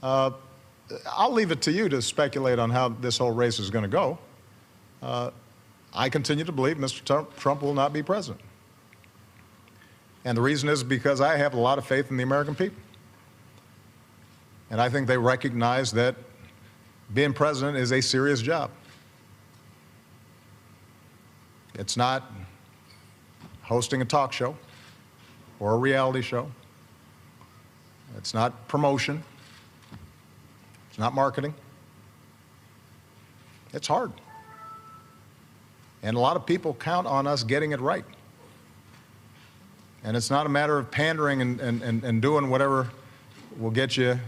I'll leave it to you to speculate on how this whole race is going to go. I continue to believe Mr. Trump will not be president. And the reason is because I have a lot of faith in the American people. And I think they recognize that being president is a serious job. It's not hosting a talk show or a reality show. It's not promotion. It's not marketing. It's hard. And a lot of people count on us getting it right. And it's not a matter of pandering and doing whatever will get you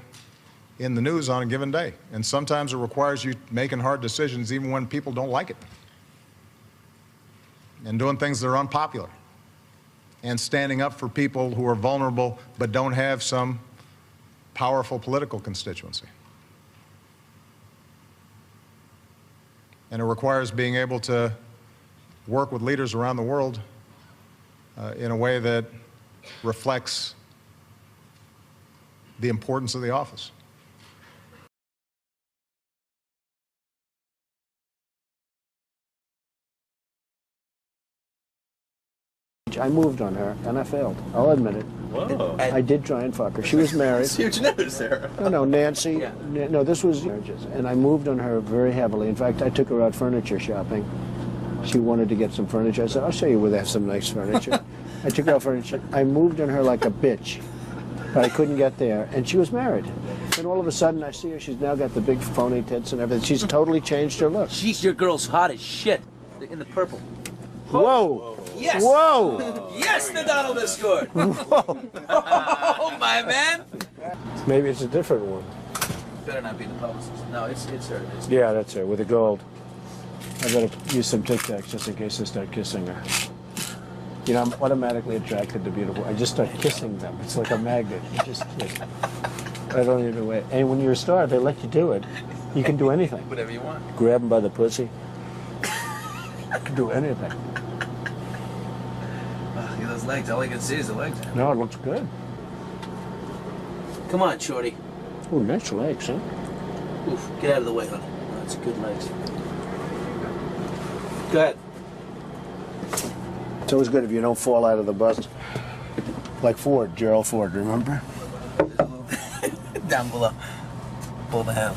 in the news on a given day. And sometimes it requires you making hard decisions even when people don't like it. And doing things that are unpopular. And standing up for people who are vulnerable but don't have some powerful political constituency. And it requires being able to work with leaders around the world in a way that reflects the importance of the office. I moved on her, and I failed. I'll admit it. Whoa. I did try and fuck her. She was married. It's huge news, Sarah. No, Nancy. Yeah. No, this was marriages. And I moved on her very heavily. In fact, I took her out furniture shopping. She wanted to get some furniture. I said, I'll show you where they have some nice furniture. I took her out furniture. I moved on her like a bitch. But I couldn't get there. And she was married. And all of a sudden, I see her. She's now got the big phony tits and everything. She's totally changed her look. Jeez, your girl's hot as shit. In the purple. Whoa. Yes! Whoa! Yes, the Donald has scored! Whoa! Oh, my man! Maybe it's a different one. Better not be the publicist. No, it's her. It's Yeah, that's her, with the gold. I better use some Tic Tacs just in case I start kissing her. You know, I'm automatically attracted to beautiful. I just start kissing them. It's like a magnet. You just kiss. I don't even know wait. And when you're a star, they let you do it. You can do anything. whatever you want. Grab them by the pussy. You can do anything. Look at those legs. All I can see is the legs. No, it looks good. Come on, shorty. Oh, nice legs, huh? Oof, get out of the way, honey. Oh, that's good legs. Go ahead. It's always good if you don't fall out of the bus. Like Ford, Gerald Ford, remember? Down below. Pull the handle.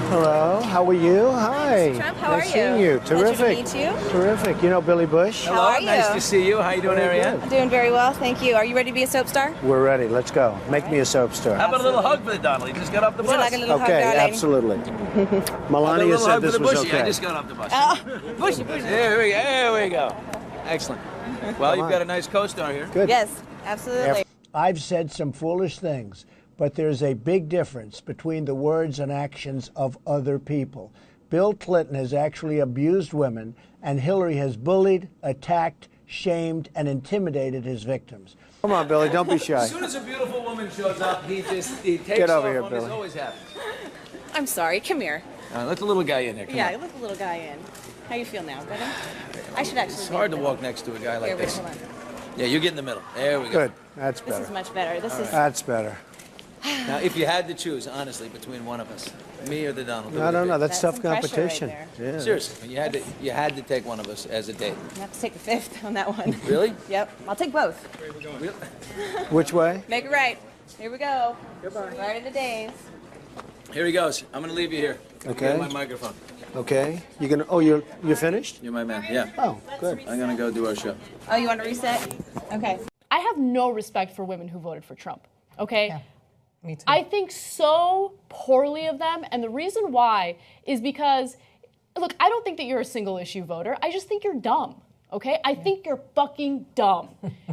Hello, how are you? Hi. Mr. Trump, how are nice you? seeing you. Terrific. Pleasure to meet you. Terrific. You know Billy Bush? How are you? Nice to see you. How you doing, Very Ariane? good. Doing very well, thank you. Are you ready to be a soap star? We're ready. Let's go. Make me a soap star. How about a little hug for the Donald? He just got off the Would you bus. like a little Okay, hug, darling? absolutely. How about a Melania little said hug for this the was bushy? okay. I just got off the bus. Bushy, bushy. There we go. Excellent. Well, you've got a nice co-star here. Good. Yes, absolutely. I've said some foolish things, but there's a big difference between the words and actions of other people. Bill Clinton has actually abused women, and Hillary has bullied, attacked, shamed, and intimidated his victims. Come on, Billy, don't be shy. As soon as a beautiful woman shows up, he takes Get over off here, on Billy. This always happens. I'm sorry, come here. Let the little guy in there. Come Yeah, on. let the little guy in. How you feel now? Better? I should actually It's be hard in to the walk next to a guy like middle. Here, this. wait, hold on. Yeah, you get in the middle. There we go. Good. That's This is better. much better. This is... That's better. Now, if you had to choose, honestly, between one of us, me or the Donald, who No, would no, it no. be? That's That's tough some pressure right competition. there. Yeah. Seriously, you had to take one of us as a date. I have to take the fifth on that one. Really? Yep, I'll take both. Which way? Make it right. Here we go. Goodbye. Right of the days. Here he goes. I'm going to leave you here. Okay. Get my microphone. Okay. You gonna? Oh, you're finished? You're my man. Yeah. Oh, good. I'm going to go do our show. Oh, you want to reset? Okay. I have no respect for women who voted for Trump, okay? Yeah, me too. I think so poorly of them, and the reason why is because, look, I don't think that you're a single issue voter. I just think you're dumb, okay? I think you're fucking dumb.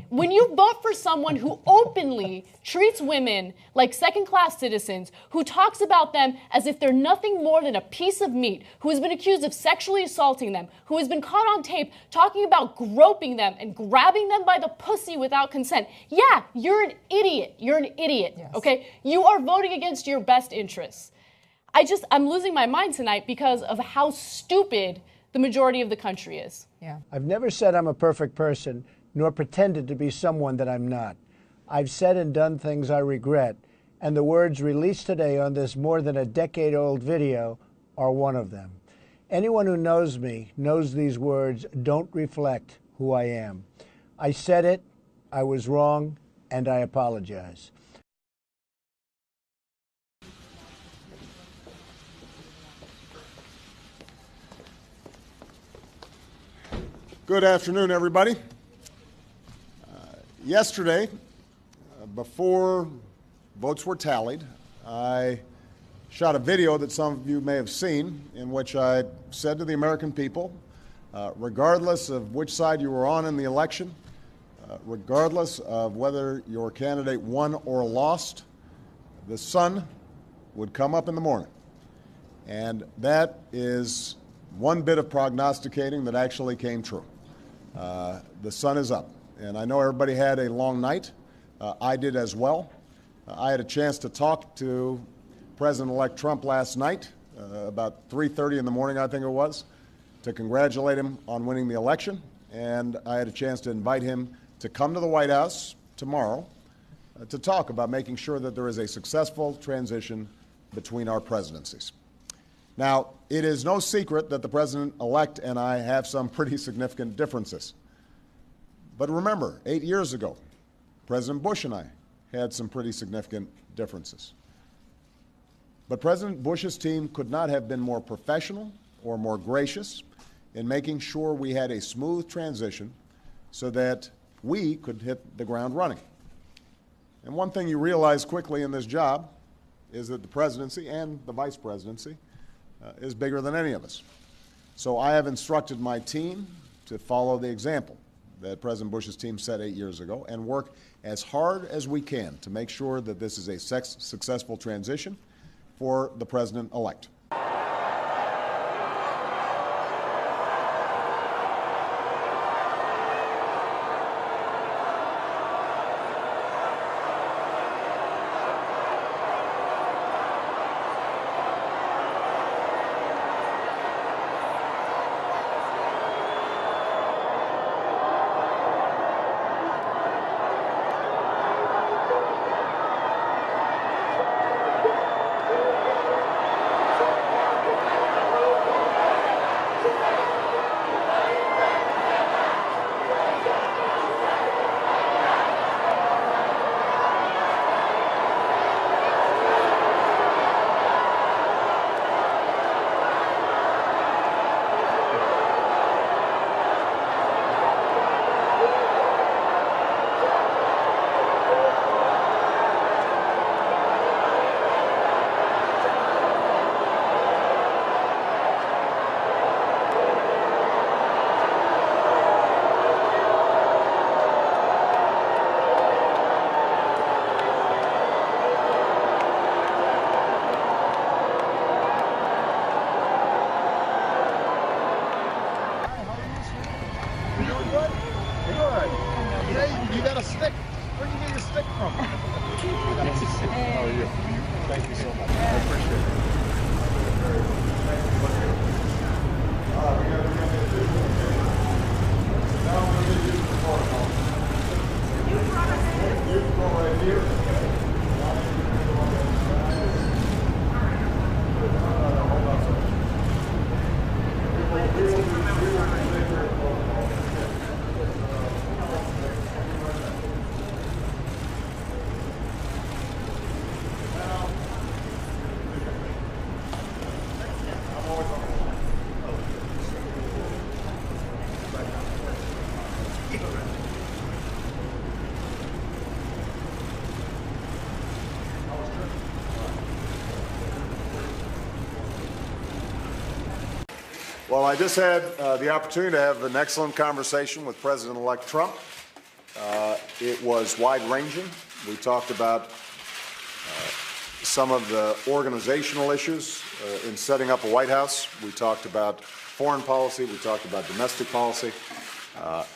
When you vote for someone who openly treats women like second-class citizens, who talks about them as if they're nothing more than a piece of meat, who has been accused of sexually assaulting them, who has been caught on tape talking about groping them and grabbing them by the pussy without consent, yeah, you're an idiot. You're an idiot, Yes. okay? You are voting against your best interests. I'm losing my mind tonight because of how stupid the majority of the country is. Yeah. I've never said I'm a perfect person, nor pretended to be someone that I'm not. I've said and done things I regret, and the words released today on this more than a decade-old video are one of them. Anyone who knows me knows these words don't reflect who I am. I said it, I was wrong, and I apologize. Good afternoon, everybody. Yesterday, before votes were tallied, I shot a video that some of you may have seen in which I said to the American people, regardless of which side you were on in the election, regardless of whether your candidate won or lost, the sun would come up in the morning. And that is one bit of prognosticating that actually came true. The sun is up. And I know everybody had a long night. I did as well. I had a chance to talk to President-elect Trump last night, about 3:30 in the morning, I think it was, to congratulate him on winning the election. And I had a chance to invite him to come to the White House tomorrow to talk about making sure that there is a successful transition between our presidencies. Now, it is no secret that the President-elect and I have some pretty significant differences. But remember, 8 years ago, President Bush and I had some pretty significant differences. But President Bush's team could not have been more professional or more gracious in making sure we had a smooth transition so that we could hit the ground running. And one thing you realize quickly in this job is that the presidency and the vice presidency is bigger than any of us. So I have instructed my team to follow the example that President Bush's team set 8 years ago and work as hard as we can to make sure that this is a successful transition for the President-elect. You got a stick. Where'd you get your stick from? How are you? Thank you so much. I appreciate Well, I just had the opportunity to have an excellent conversation with President-elect Trump. It was wide-ranging. We talked about some of the organizational issues in setting up a White House. We talked about foreign policy. We talked about domestic policy.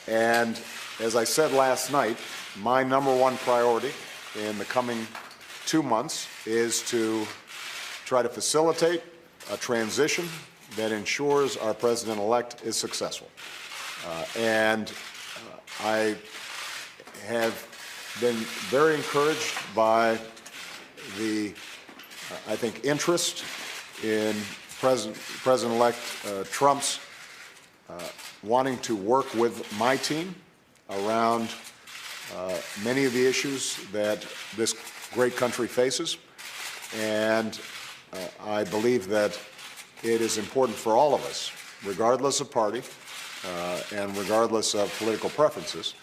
And as I said last night, my number one priority in the coming 2 months is to try to facilitate a transition that ensures our President-elect is successful. And I have been very encouraged by the, I think, interest in President-elect Trump's wanting to work with my team around many of the issues that this great country faces. And I believe that it is important for all of us, regardless of party and regardless of political preferences,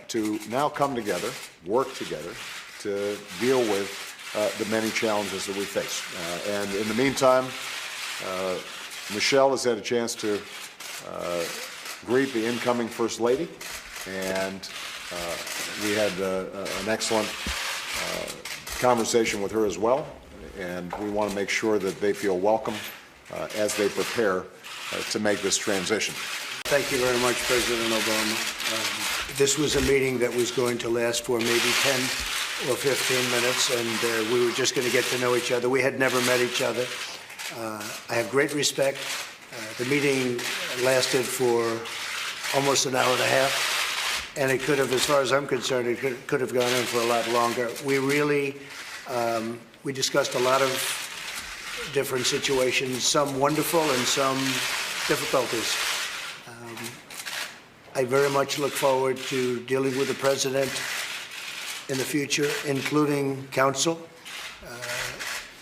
to now come together, work together to deal with the many challenges that we face. And in the meantime, Michelle has had a chance to greet the incoming First Lady, and we had an excellent conversation with her as well, and we want to make sure that they feel welcome as they prepare to make this transition. Thank you very much, President Obama. This was a meeting that was going to last for maybe 10 or 15 minutes, and we were just going to get to know each other. We had never met each other. I have great respect. The meeting lasted for almost an hour and a half, and it could have, as far as I'm concerned, it could have gone on for a lot longer. We really, we discussed a lot of different situations, some wonderful and some difficulties. I very much look forward to dealing with the President in the future, including counsel.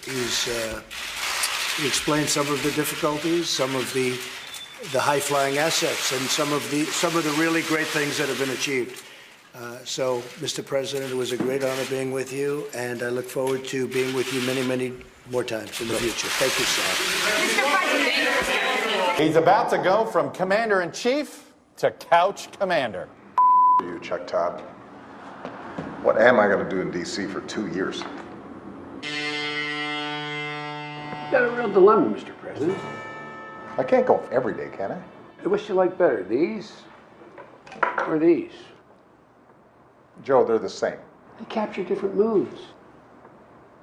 He explained some of the difficulties, some of the high-flying assets, and some of the really great things that have been achieved. So, Mr. President, it was a great honor being with you, and I look forward to being with you many, many more times in the future. Thank you, sir. He's about to go from Commander-in-Chief to Couch Commander. You, Chuck Todd. What am I going to do in D.C. for 2 years? You've got a real dilemma, Mr. President. I can't go every day, can I? Which you like better, these or these? Joe, they're the same. They capture different moods.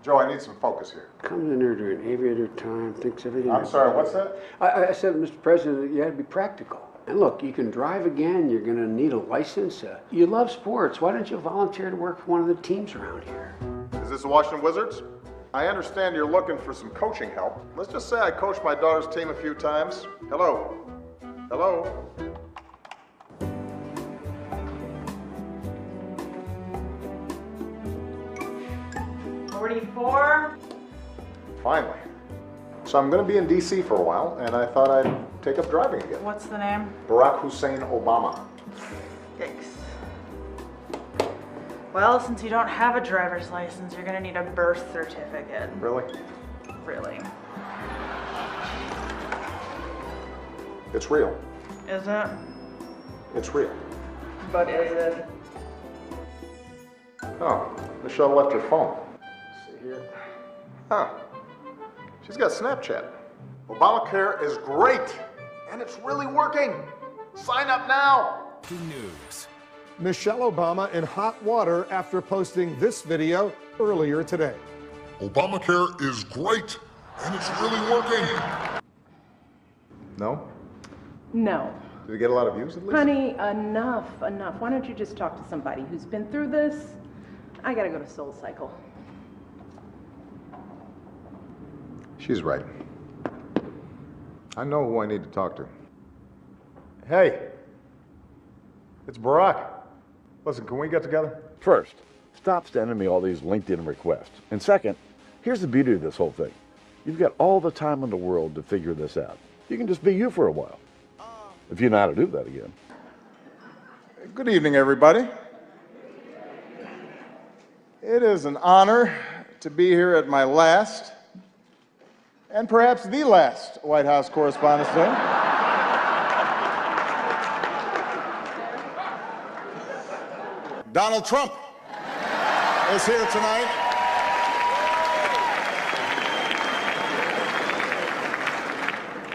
Joe, I need some focus here. Comes in there during aviator time, thinks everything. I'm sorry, what's that? I said, Mr. President, you had to be practical. And look, you can drive again, you're going to need a license. You love sports. Why don't you volunteer to work for one of the teams around here? Is this the Washington Wizards? I understand you're looking for some coaching help. Let's just say I coached my daughter's team a few times. Hello? Hello? Finally. So I'm going to be in D.C. for a while, and I thought I'd take up driving again. What's the name? Barack Hussein Obama. Yikes. Well, since you don't have a driver's license, you're gonna need a birth certificate. Really? Really. It's real. Is it? It's real. But is it? Oh, Michelle left her phone. Let's see here. Huh. She's got Snapchat. Obamacare is great, and it's really working. Sign up now. News. Michelle Obama in hot water after posting this video earlier today. Obamacare is great, and it's really working. No? No. Did it get a lot of views at least? Honey, enough. Why don't you just talk to somebody who's been through this? I gotta go to Soul Cycle. She's right. I know who I need to talk to. Hey, it's Barack. Listen, can we get together? First, stop sending me all these LinkedIn requests. And second, here's the beauty of this whole thing. You've got all the time in the world to figure this out. You can just be you for a while, if you know how to do that again. Good evening, everybody. It is an honor to be here at my last, and perhaps the last, White House Correspondents' Day. Donald Trump is here tonight.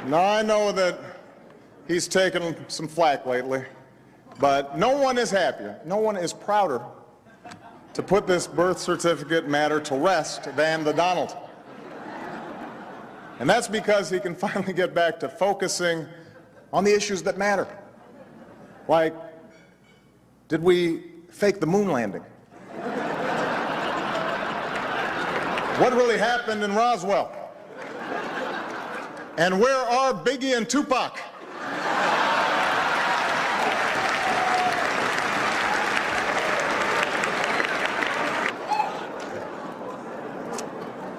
Now, I know that he's taken some flack lately, but no one is happier, no one is prouder to put this birth certificate matter to rest than the Donald. And that's because he can finally get back to focusing on the issues that matter, like Did we fake the moon landing? What really happened in Roswell? And where are Biggie and Tupac?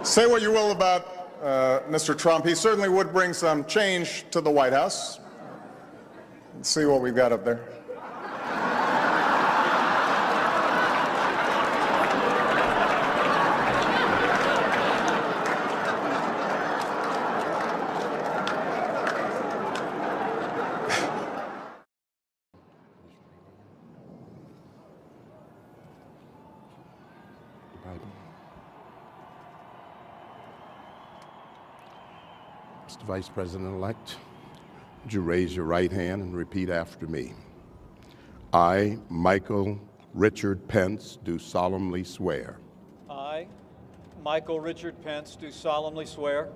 Say what you will about Mr. Trump, he certainly would bring some change to the White House. Let's see what we've got up there. Mr. Vice President-elect, would you raise your right hand and repeat after me? I, Michael Richard Pence, do solemnly swear. I, Michael Richard Pence, do solemnly swear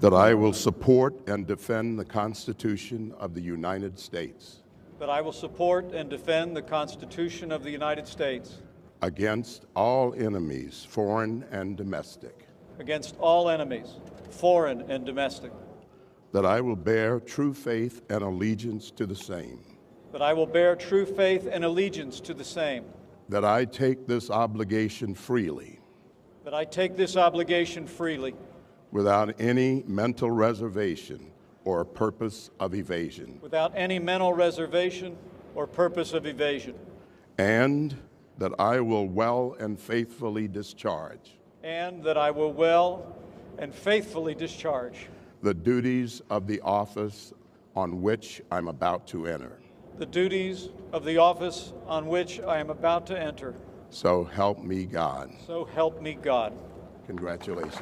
that I will support and defend the Constitution of the United States that I will support and defend the Constitution of the United States against all enemies, foreign and domestic, against all enemies, foreign and domestic, that I will bear true faith and allegiance to the same, that I will bear true faith and allegiance to the same, that I take this obligation freely, that I take this obligation freely, without any mental reservation or purpose of evasion, without any mental reservation or purpose of evasion, and that I will well and faithfully discharge, and that I will well and faithfully discharge the duties of the office on which I'm about to enter. the duties of the office on which I am about to enter. So help me God. So help me God. Congratulations.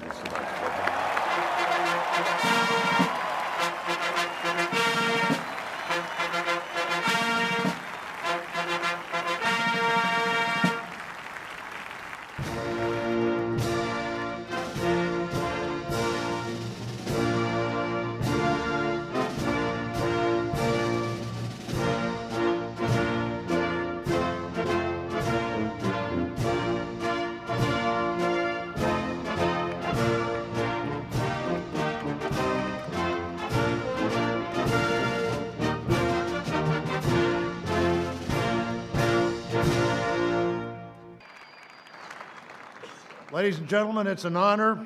Ladies and gentlemen, it's an honor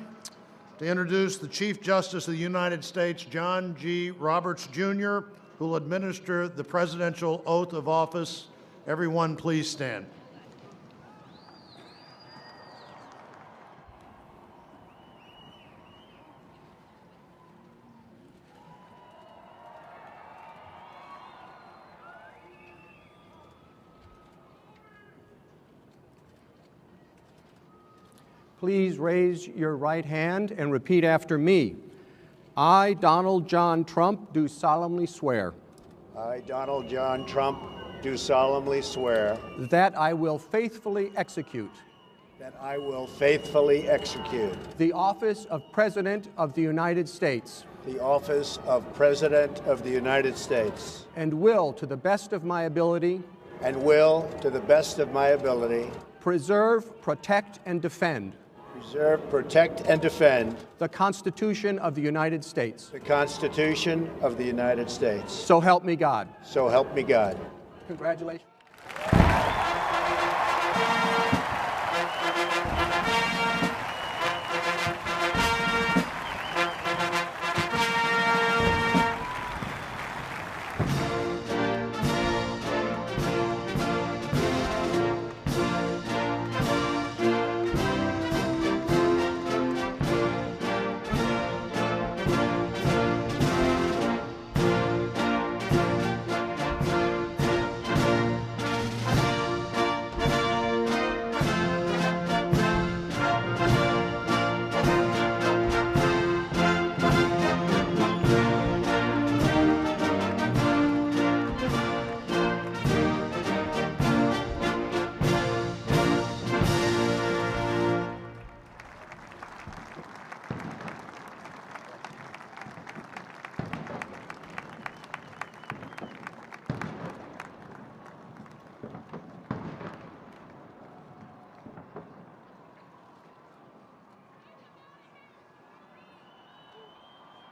to introduce the Chief Justice of the United States, John G. Roberts, Jr., who will administer the presidential oath of office. Everyone, please stand. Please raise your right hand and repeat after me. I, Donald John Trump, do solemnly swear. I, Donald John Trump, do solemnly swear that I will faithfully execute that I will faithfully execute the office of President of the United States the office of President of the United States and will, to the best of my ability, preserve, protect, and defend the Constitution of the United States. The Constitution of the United States. So help me God. So help me God. Congratulations.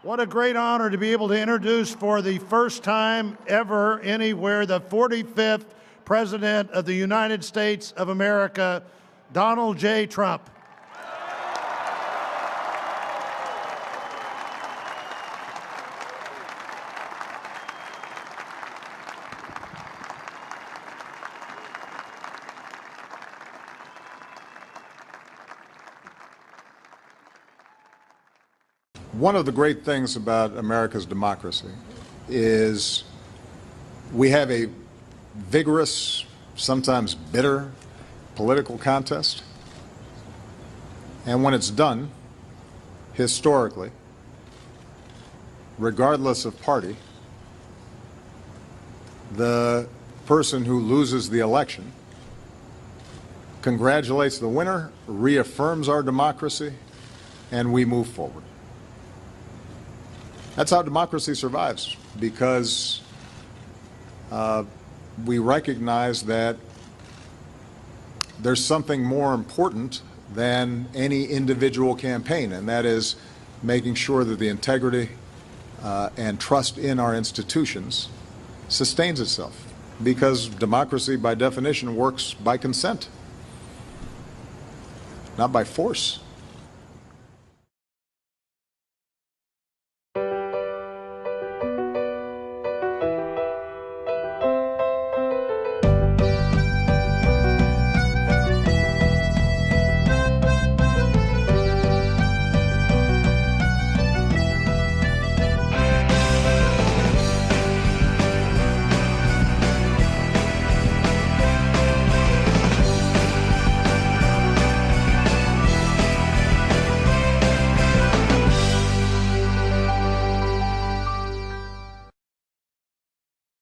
What a great honor to be able to introduce for the first time ever anywhere the 45th President of the United States of America, Donald J. Trump. One of the great things about America's democracy is we have a vigorous, sometimes bitter political contest. And when it's done, historically, regardless of party, the person who loses the election congratulates the winner, reaffirms our democracy, and we move forward. That's how democracy survives, because we recognize that there's something more important than any individual campaign, and that is making sure that the integrity and trust in our institutions sustains itself, because democracy, by definition, works by consent, not by force.